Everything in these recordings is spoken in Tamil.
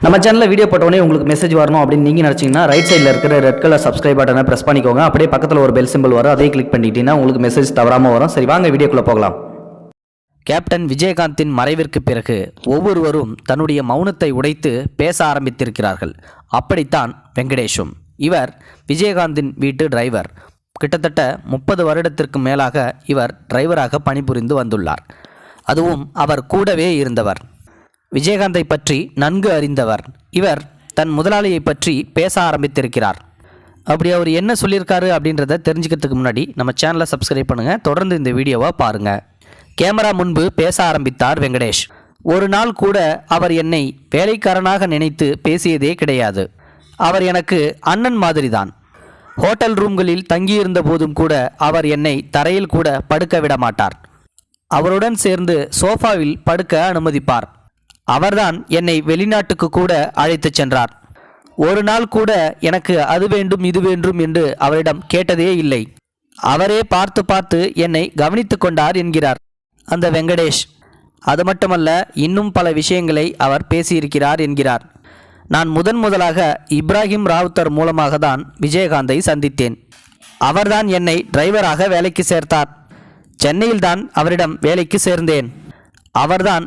நம்ம சேனலில் வீடியோ போட்டோடனே உங்களுக்கு மெசேஜ் வரணும் அப்படின்னு நீங்கள் நினச்சிங்கன்னா ரைட் சைடில் இருக்கிற ரெட் கலர் சப்ஸ்கிரைப் பட்டனை ப்ரெஸ் பண்ணிக்கோங்க. அப்படியே பக்கத்தில் ஒரு பெல் சிம்பிள் வரும், அதையும் கிளிக் பண்ணிட்டீங்கன்னா உங்களுக்கு மெசேஜ் தவறாமல் வரும். சரி, வாங்க வீடியோக்குள்ளே போகலாம். கேப்டன் விஜயகாந்தின் மறைவிற்கு பிறகு ஒவ்வொருவரும் தன்னுடைய மௌனத்தை உடைத்து பேச ஆரம்பித்திருக்கிறார்கள். அப்படித்தான் வெங்கடேஷும். இவர் விஜயகாந்தின் வீட்டு டிரைவர். கிட்டத்தட்ட 30 வருடத்திற்கு மேலாக இவர் டிரைவராக பணிபுரிந்து வந்துள்ளார். அதுவும் அவர் கூடவே இருந்தவர். விஜயகாந்தை பற்றி நன்கு அறிந்தவர். இவர் தன் முதலாளியை பற்றி பேச ஆரம்பித்திருக்கிறார். அப்படி அவர் என்ன சொல்லியிருக்காரு அப்படின்றத தெரிஞ்சுக்கிறதுக்கு முன்னாடி நம்ம சேனலை சப்ஸ்கிரைப் பண்ணுங்கள். தொடர்ந்து இந்த வீடியோவை பாருங்கள். கேமரா முன்பு பேச ஆரம்பித்தார் வெங்கடேஷ். ஒரு நாள் கூட அவர் என்னை வேலைக்காரனாக நினைத்து பேசியதே கிடையாது. அவர் எனக்கு அண்ணன் மாதிரிதான். ஹோட்டல் ரூம்களில் தங்கியிருந்த போதும் கூட அவர் என்னை தரையில் கூட படுக்க விட மாட்டார். அவருடன் சேர்ந்து சோஃபாவில் படுக்க அனுமதிப்பார். அவர்தான் என்னை வெளிநாட்டுக்கு கூட அழைத்துச் சென்றார். ஒரு நாள் கூட எனக்கு அது வேண்டும் இது வேண்டும் என்று அவரிடம் கேட்டதே இல்லை. அவரே பார்த்து பார்த்து என்னை கவனித்து கொண்டார் என்கிறார் அந்த வெங்கடேஷ். அது மட்டுமல்ல, இன்னும் பல விஷயங்களை அவர் பேசியிருக்கிறார் என்கிறார். நான் முதலாக இப்ராஹிம் ராவுத்தர் மூலமாக தான் விஜயகாந்தை சந்தித்தேன். அவர்தான் என்னை டிரைவராக வேலைக்கு சேர்த்தார். சென்னையில்தான் அவரிடம் வேலைக்கு சேர்ந்தேன். அவர்தான்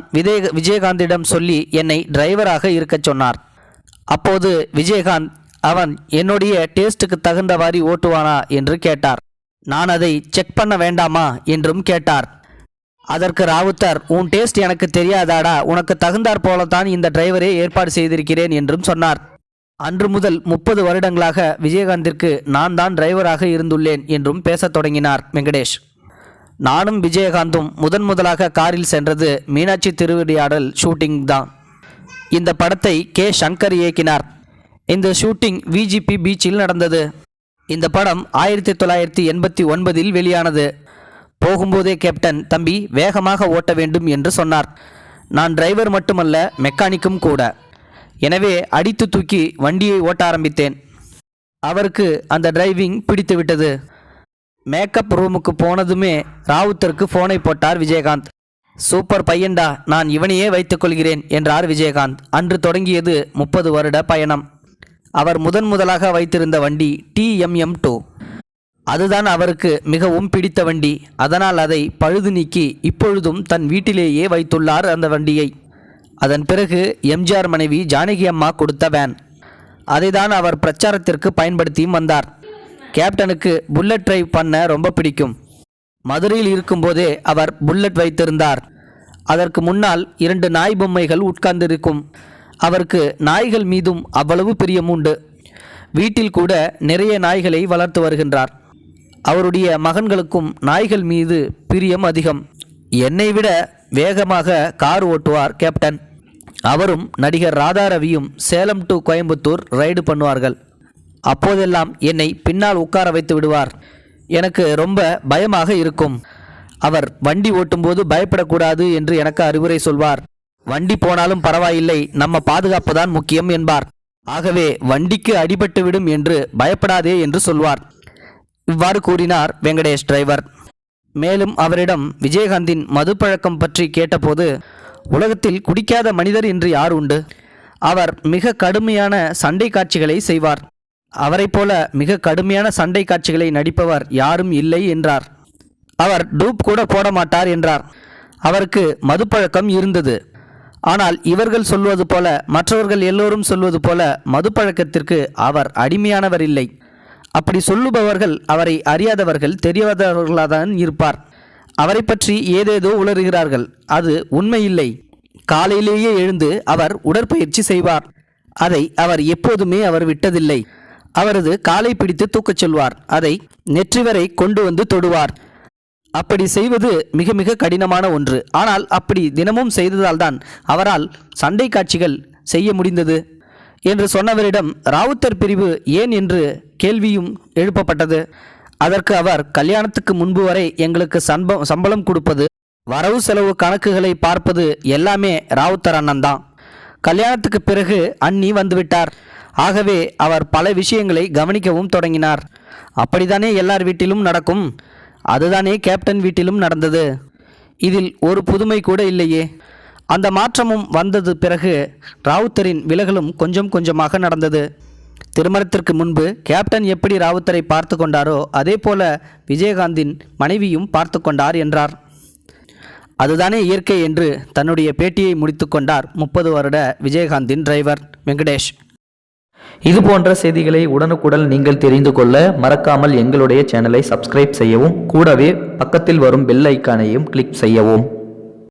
விஜயகாந்திடம் சொல்லி என்னை டிரைவராக இருக்கச் சொன்னார். அப்போது விஜயகாந்த் அவன் என்னுடைய டேஸ்ட்டுக்கு தகுந்தவாறு ஓட்டுவானா என்று கேட்டார். நான் அதை செக் பண்ண வேண்டாமா என்றும் கேட்டார். அதற்கு ராவுத்தர், உன் டேஸ்ட் எனக்கு தெரியாதாடா, உனக்கு தகுந்தாற் போலத்தான் இந்த டிரைவரே ஏற்பாடு செய்திருக்கிறேன் என்றும் சொன்னார். அன்று முதல் 30 வருடங்களாக விஜயகாந்திற்கு நான் தான் டிரைவராக இருந்துள்ளேன் என்றும் பேசத் தொடங்கினார் வெங்கடேஷ். நானும் விஜயகாந்தும் முதலாக காரில் சென்றது மீனாட்சி திருவிளையாடல் ஷூட்டிங் தான். இந்த படத்தை கே. சங்கர் இயக்கினார். இந்த ஷூட்டிங் விஜிபி பீச்சில் நடந்தது. இந்த படம் 1989 வெளியானது. போகும்போதே கேப்டன், தம்பி வேகமாக ஓட்ட வேண்டும் என்று சொன்னார். நான் டிரைவர் மட்டுமல்ல, மெக்கானிக்கும் கூட. எனவே அடித்து தூக்கி வண்டியை ஓட்ட ஆரம்பித்தேன். அவருக்கு அந்த டிரைவிங் பிடித்து விட்டது. மேக்கப் ரூமுக்கு போனதுமே ராவுத்தருக்கு ஃபோனை போட்டார் விஜயகாந்த். சூப்பர் பையன்டா, நான் இவனையே வைத்துக்கொள்கிறேன் என்றார் விஜயகாந்த். அன்று தொடங்கியது 30 வருட பயணம். அவர் முதலாக வைத்திருந்த வண்டி TMM2. அதுதான் அவருக்கு மிகவும் பிடித்த வண்டி. அதனால் அதை பழுது நீக்கி இப்பொழுதும் தன் வீட்டிலேயே வைத்துள்ளார் அந்த வண்டியை. அதன் பிறகு எம்ஜிஆர் மனைவி ஜானகி அம்மா கொடுத்த வேன். அதை தான் அவர் பிரச்சாரத்திற்கு பயன்படுத்தியும் வந்தார். கேப்டனுக்கு புல்லட் டிரைவ் பண்ண ரொம்ப பிடிக்கும். மதுரையில் இருக்கும்போதே அவர் புல்லட் வைத்திருந்தார். அதற்கு முன்னால் 2 நாய் பொம்மைகள் உட்கார்ந்திருக்கும். அவருக்கு நாய்கள் மீதும் அவ்வளவு பிரியம் உண்டு. வீட்டில் கூட நிறைய நாய்களை வளர்த்து வருகின்றார். அவருடைய மகன்களுக்கும் நாய்கள் மீது பிரியம் அதிகம். என்னை விட வேகமாக கார் ஓட்டுவார் கேப்டன். அவரும் நடிகர் ராதாரவியும் சேலம் டு கோயம்புத்தூர் ரைடு பண்ணுவார்கள். அப்போதெல்லாம் என்னை பின்னால் உட்கார வைத்து விடுவார். எனக்கு ரொம்ப பயமாக இருக்கும். அவர் வண்டி ஓட்டும்போது பயப்படக்கூடாது என்று எனக்கு அறிவுரை சொல்வார். வண்டி போனாலும் பரவாயில்லை, நம்ம பாதுகாப்பு தான் முக்கியம் என்பார். ஆகவே வண்டிக்கு அடிபட்டு விடும் என்று பயப்படாதே என்று சொல்வார். இவ்வாறு கூறினார் வெங்கடேஷ் டிரைவர். மேலும் அவரிடம் விஜயகாந்தின் மது பழக்கம் பற்றி கேட்டபோது, உலகத்தில் குடிக்காத மனிதர் என்று யார் உண்டு? அவர் மிக கடுமையான சண்டை காட்சிகளை செய்வார். அவரை போல மிக கடுமையான சண்டை காட்சிகளை நடிப்பவர் யாரும் இல்லை என்றார். அவர் டூப் கூட போட மாட்டார் என்றார். அவருக்கு மது பழக்கம் இருந்தது. ஆனால் இவர்கள் சொல்வது போல, மற்றவர்கள் எல்லோரும் சொல்வது போல மது பழக்கத்திற்கு அவர் அடிமையானவர் இல்லை. அப்படி சொல்லுபவர்கள் அவரை அறியாதவர்கள், தெரியாதவர்களாதான் இருப்பார். அவரை பற்றி ஏதேதோ உளறுகிறார்கள். அது உண்மையில்லை. காலையிலேயே எழுந்து அவர் உடற்பயிற்சி செய்வார். அதை அவர் எப்போதுமே அவர் விட்டதில்லை. அவரது காலை பிடித்து தூக்கச் சொல்வார். அதை நெற்றி வரை கொண்டு வந்து தொடுவார். அப்படி செய்வது மிக மிக கடினமான ஒன்று. ஆனால் அப்படி தினமும் செய்ததால்தான் அவரால் சண்டை காட்சிகள் செய்ய முடிந்தது என்று சொன்னவரிடம் ராவுத்தர் பிரிவு ஏன் என்று கேள்வியும் எழுப்பப்பட்டது. அதற்கு அவர், கல்யாணத்துக்கு முன்பு வரை எங்களுக்கு சம்பளம் கொடுப்பது, வரவு செலவு கணக்குகளை பார்ப்பது எல்லாமே ராவுத்தர் அண்ணன் தான். கல்யாணத்துக்கு பிறகு அண்ணி வந்துவிட்டார். ஆகவே அவர் பல விஷயங்களை கவனிக்கவும் தொடங்கினார். அப்படித்தானே எல்லார் வீட்டிலும் நடக்கும். அதுதானே கேப்டன் வீட்டிலும் நடந்தது. இதில் ஒரு புதுமை கூட இல்லையே. அந்த மாற்றமும் வந்தது பிறகு ராவுத்தரின் விலகலும் கொஞ்சம் கொஞ்சமாக நடந்தது. திருமணத்திற்கு முன்பு கேப்டன் எப்படி ராவுத்தரை பார்த்து கொண்டாரோ அதே போல விஜயகாந்தின் மனைவியும் பார்த்து கொண்டார் என்றார். அதுதானே இயற்கை என்று தன்னுடைய பேட்டியை முடித்து கொண்டார் 30 வருட விஜயகாந்தின் டிரைவர் வெங்கடேஷ். இது போன்ற செய்திகளை உடனுக்குடன் நீங்கள் தெரிந்து கொள்ள மறக்காமல் எங்களுடைய சேனலை சப்ஸ்கிரைப் செய்யவும், கூடவே பக்கத்தில் வரும் பெல் ஐக்கானையும் கிளிக் செய்யவும்.